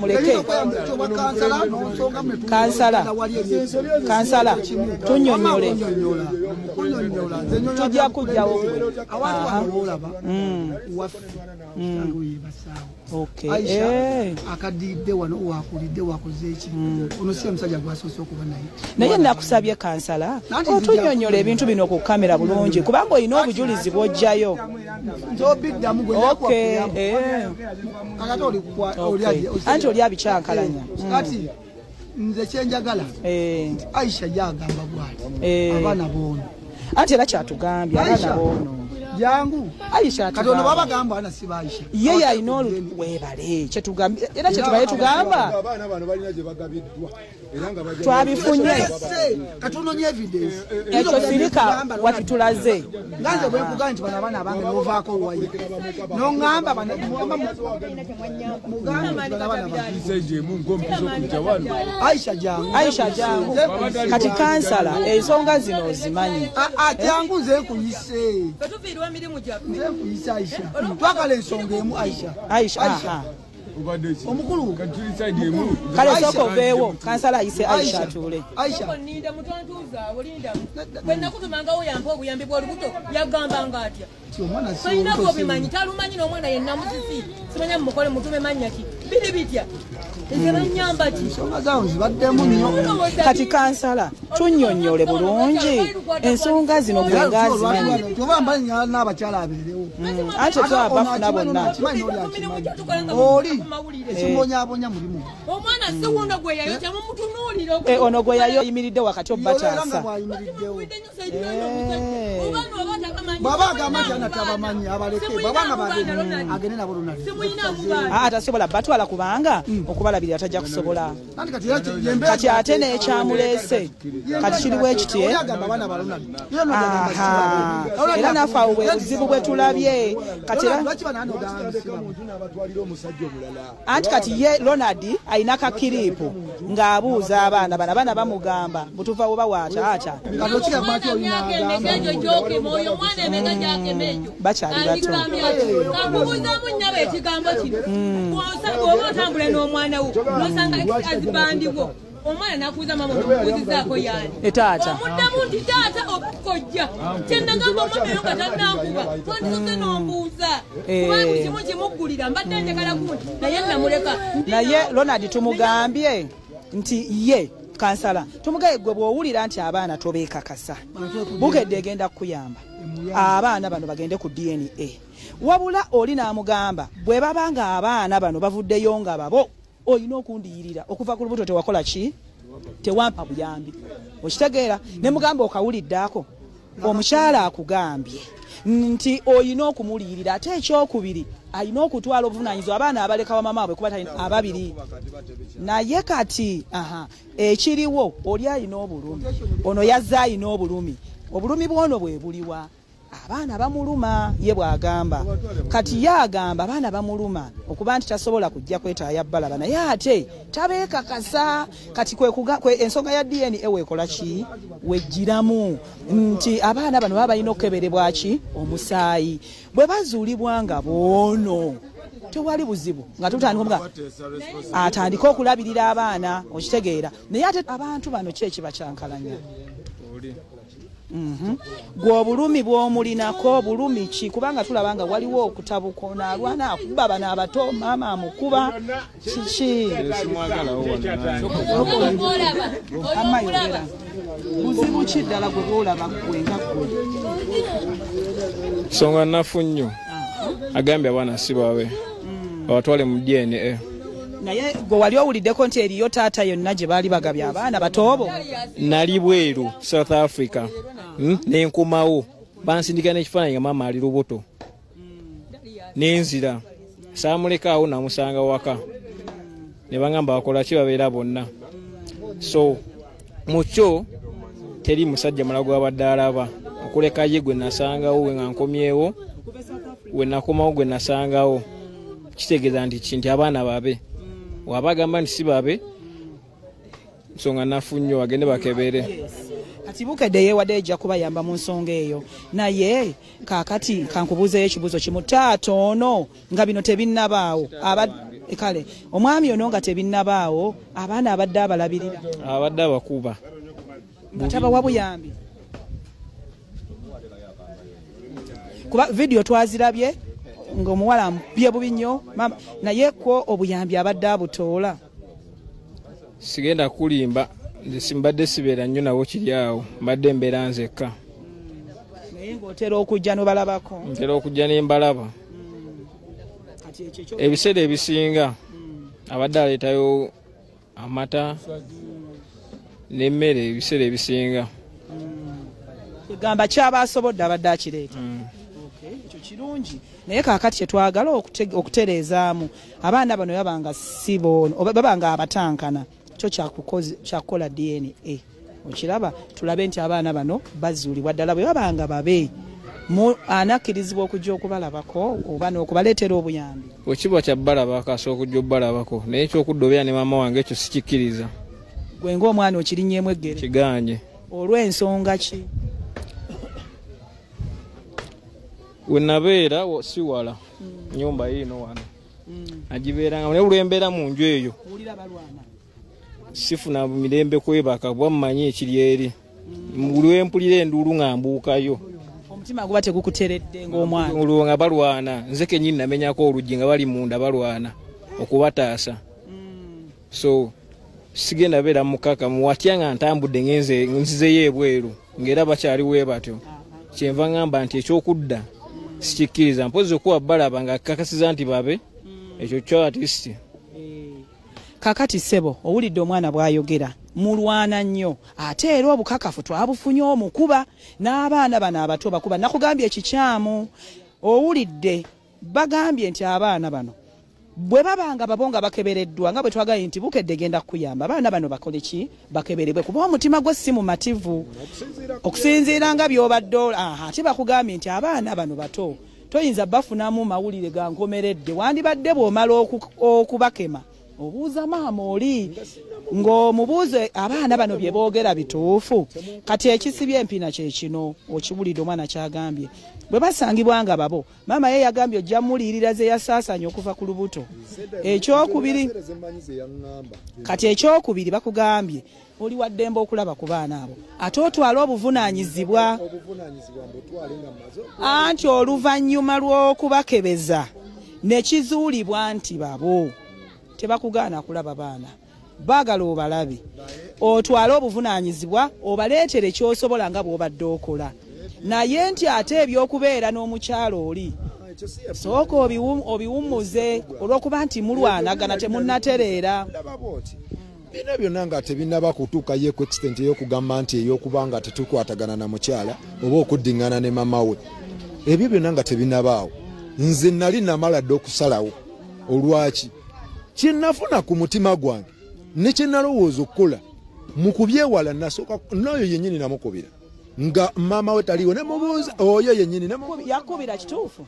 muleke kansala tunyonyole tujja kujjawo okay akadidde wano wakulidde wakoze eki ono si musajja gwasoose okuba naye naye nakusabye kansala otunyonyola ebintu bino ku kamera bulungi kubanga olina obujulizi bw'ojjayo zobiddamu gwe anti oli abikyankalanya kati nze kyenjagala Aisha yagamba bwati abaana boono anti era kyatugambye abaana boono jangu Aisha katono baba gamba ana si Aisha yeye ayino webale kyetugambye era kyetubaye tugamba abaana bano balina gye bagabiddwa era nga bajja twabifunye katono nye evidence ekyo sirika watutulaze nganze bwe kugamba nti bana abaana abange novaako wayi nongamba bana Aisha jangu kati kansala ensonga zino ozimanyi jangu nze nkuyise nze nkuyise Aisha twagala ensonga emu Aisha omukulu kale soko veewo kansala ayise Aisha tule Aisha ninda mutontuza olinda bwenna kutumanga oyampa obuyambi bw'olubuto yagamba ng'atya sayina bwobimanyi talumanyi n'omwana yenna musisi simanya mumukole mutume mannya ki biri bitya ezebanyamba ki ensonga zawo zibaddemu nnyo kati kansala tunnyonnyole bulungi ensonga zino gwengazimanyi tuba mbanyi n'abakyala abeerewo anti twabafuna bonna oli ekimbonyabonya mulimu omwana siwundo gwe yayo tamumutunuulira ono gwe yayo yimiridde wakati obataasa baba agamba nti anatabamanyi abaleke babanga agende nabo lunali atasobola batwala kubanga okubalabirira tajja kusobola kati ate n'ekyamuleese kati kiriwo ekitye era naffe awo bwe buzibu bwe tulabye kati anti kati ye Ronald ayina kakiripu ng'abuuza abaana bana bamugamba butuva oba waataata bakyali bato kakubuuzamu nnyabo ekigambo kino bw'oba otambula n'omwana wo n'osanga azibandiwo omwana nakuuza mama omubuuzizaako yaani etaata omuddamu nti taata okukojja kyennagamba omwana oyo nga tannankuba twandisoze n'ombuuza kubanga kimu kimuggulira mbadde njagala kunti naye namuleka naye Ronald tumugambye nti ye kansala tumugaye gwe bw'owulira nti abaana tobeekakasa Bukedde egenda kukuyamba abaana bano bagende ku DNA wabula oli n'amugamba bwe babanga abaana bano bavuddeyo nga babo oyina okundiyirira okuva ku lubuto tewakola ki tewampa buyambi okitegeera ne mugamba okawuliddeako omukyala akugambye nti oyina okumuliyirira ate ekyokubiri ayina okutwala obuvunaanyizibwa abaana abaleka wamamaabwe kuba talina ababiri naye kati ekiriwo oli ayina obulumi ono yazze ayina obulumi bwono bwe buliwa abaana bamuluma ye bw'agamba kati ye agamba abaana bamuluma okuba nti tasobola kujja kwetaaya balaba naye ate tabeekakasa kati ensonga ya DNA weekola ki wejjiramu nti abaana bano baba balina okukeberebwa ki omusaayi bwe bazuulibwa nga boono tewali buzibu nga tutandika atandika okulabirira abaana okitegeera naye ate abantu bano ki ekibakyankalanya gwe obulumi bw'omulinako bulumi ki kubanga tulaba nga waliwo okutabuka ono alwana akuba bano abato maama amukuba kiki amayogera buzibu ki ddala gwe bwolaba gwenga gwe nsonga nnafu nnyo agambye abaana si bawe abatwale mu DNA naye gwe wali owuliddeko nti eriyo taata yonna gye baali bagabye abaana batoobo nali bweru South Africa nenkomawo bansindika n'ekifaananyi nga maama ali lubuto nenzira saamulekaawo namusanga waka ne bagamba bakola ki babeera bonna so mukyo teri musajja mulago wabadde alaba okuleka ye gwe nasangawo we nga nkomyewo we nakomawo gwe nasangawo kitegeeza nti abaana babe wabagamba nti si babe nsonga nafu nnyo bagende bakebere kati Bukedde yeewadde ejja kubayamba mu nsonga eyo naye kaakati kankubuuzeyo ekibuuzo kimu taata ono nga bino tebinnabaawo kale omwami ono nga tebinnabaawo abaana abadde abalabirira abadde abakuba nga tabawa buyambi kuba vidiyo twazirabye ng'omuwala amubye bubi nnyo naye ko obuyambi abadde abutoola sigenda kulimba nze simbadde sibeera nnyo nawo kiri awo mbadde mbeera nzekka naye ng'otera okujja n'obalabako ntera okujja nembalaba ebiseera ebisinga abadde aleetayo amata n'emmere ebiseera ebisinga egamba kyaba asobodde abadde akireeta ekyo kirungi naye kaakati kyetwagala okutereezaamu abaana bano babanga sibono oba babanga abatankana kyo kyakukola DNA okiraba tulabe nti abaana bano bazuulibwa ddala bwe babanga babe anakkirizibwa okujja okubalabako oba n'okubaleetera obuyambi wekiba kyabbalabako asobola okujja obbalabako naye ekyokudda obeera ne maama wange ekyo sikikkiriza gwe ng'omwana okirinnyeemu eggere kiganje olw'ensonga ki we nabeera si wala nyumba yiino wano agibeeranga naye olwembeera mu nju eyo sifuna mirembe kwebaka bwammanyi ekiri eri lwempulira enduulu nga mbuukayo omutima guba tegukuteredde ng'omwana olwo nga balwana nze kennyini namenyako oluggi nga bali munda balwana okubataasa so sigenda beera mukaka muwatya nga ntambudde nzizeyo ebweru ng'era bakyaliwe batyo kyenva ngamba nti ekyokudda sikikkiriza mpozi okuba balaba nga kakasiza nti babe ekyo kyo artisti kakati ssebo owulidde omwana bw'ayogera mulwana nnyo ate era obukakafu twabufunye omukuba n'abaana bano abato bakuba nakugambye ekikyamu owulidde bagambye nti abaana bano bwe babanga babo nga bakebereddwa nga bwe twagaye nti Bukedde genda kuyamba abaana bano bakole ki bakeberebwe kuba omutima gwe si mumativu okusinziira nga by'obadde ate bakugambye nti abaana bano bato toyinza bafunamu mawulire ga nkomeredde wandibadde bw'omala okubakema obuuza maama oli ng'omubuuze abaana bano bye boogera bituufu kati ekisibye empina kye kino okiwulidde omwana kyagambye bwe basangibwa nga babo maama ye yagambye ojja muliyirira ze yasaasanya okuva ku lubuto ekyokubiri kati ekyokubiri bakugambye oli waddembe okulaba ku baana abo ate otwale obuvunaanyizibwa anti oluvannyuma lw'okubakebeza ne kizuulibwa nti babo tebakugaana kulaba baana baagala obalabe otwale obuvunaanyizibwa obaleetere kyosobola nga bw'obadde okola naye nti ate ebyokubeera n'omukyalo oli sooka obiwummuze olw'okuba nti mulwanagana temunnatereera bino byonna nga tebinaba kutuuka ye ku extent ey'okugamba nti ey'okuba nga tetukwatagana na mukyala oba okuddingana ne mama we ebyo byonna nga tebinabaawo nze nali namala dde okusalawo olwaki kyenafuna ku mutima gwange ne kyenalowooza okukola mu kubyewala nasooka n'oyo yennyini namukubira nga maama we taliwo nemubuuza oyo yennyini yakubira kituufu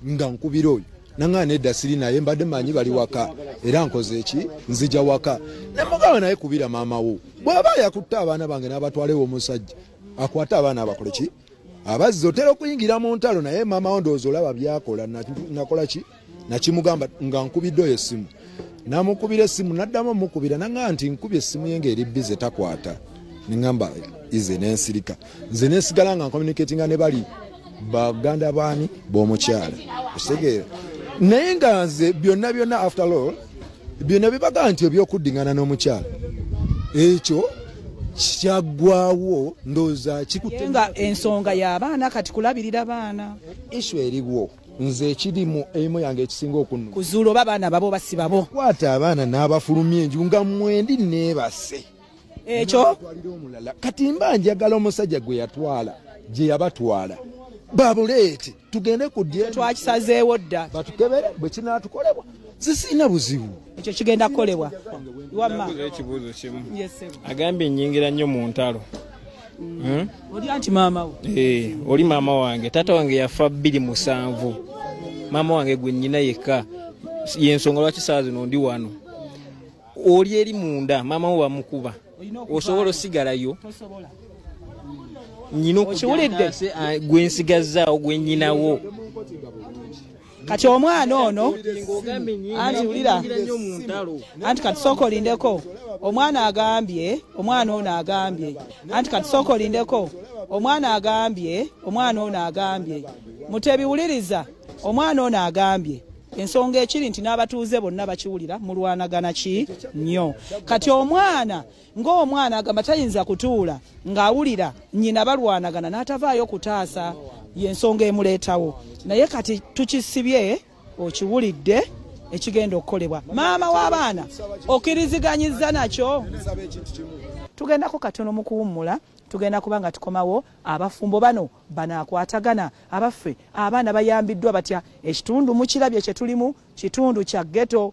nga nkubira oyo nanga nedda siri naye mbadde manyi bali waka era nkoze eki nzija waka nemugawe naye kubira maama wo bw'aba yakutta abaana bange n'abatwalewo omusajja akwata abaana abakole ki abazzi otera okuyingira mu ntalo naye maama wo ndowooza olaba byakola nakola ki nakimugamba nga nkubidde oyo essimu namukubira essimu naddamu omukubira nanga nti nkubye essimu ye ng'eri bize takwata nengamba ize nensirika nze nesigala nga communicatinga ne bali baganda baani b'omukyala osegeera naye nga nze byonna after all byonna bibaga nti ebyokuddingana n'omukyala ekyo kyaggwawo ndowooza nga ensonga y'abaana kati kulabirira baana isu eriwo nze ekirimu emu yange ekisinga okunu kuzuula oba abaana babo basi babo kwata abaana n'abafulumya enju nga mwendi neebase ekyo kati mba njagala omusajja gwe yatwala gye yabatwala babuleete tugende ku dye twakisazeewo dda batukebere bwe kinaatukolebwa zisiina buzibu ekyo kigenda kukolebwa ekibuuzo kimu agambye nnyingira nnyo mu ntalo oli anti maama we oli maama wange taata wange yafa 2007 maama wange gwe nnyina yekka yensonga lwaki saa zino ndi wano oli eri munda maama we bamukuba osobola osigalayo nyina okiwulidde gwe nsigazaawo gwe nnyinawo kati omwana ono anti kati sooka olindeko omwana ono agambye anti kati sooka olindeko omwana ono agambye Mutebi wuliriza omwana ono agambye ensonga ekiri nti n'abatuuze bonna bakiwulira mulwanagana ki nnyo kati omwana ng'omwana agamba tayinza kutuula ng'awulira nnyina balwanagana n'atavaayo kutaasa y'ensonga emuleetawo naye kati tukisibye okiwulidde ekigenda okukolebwa maama w'abaana okkiriziganyizza nakyo tugendako katono mu kuwummula tugenda kuba nga tukomawo abafumbo bano banaakwatagana abaffe abaana bayambiddwa batya ekitundu mukirabye kye tulimu kitundu kya ghetto.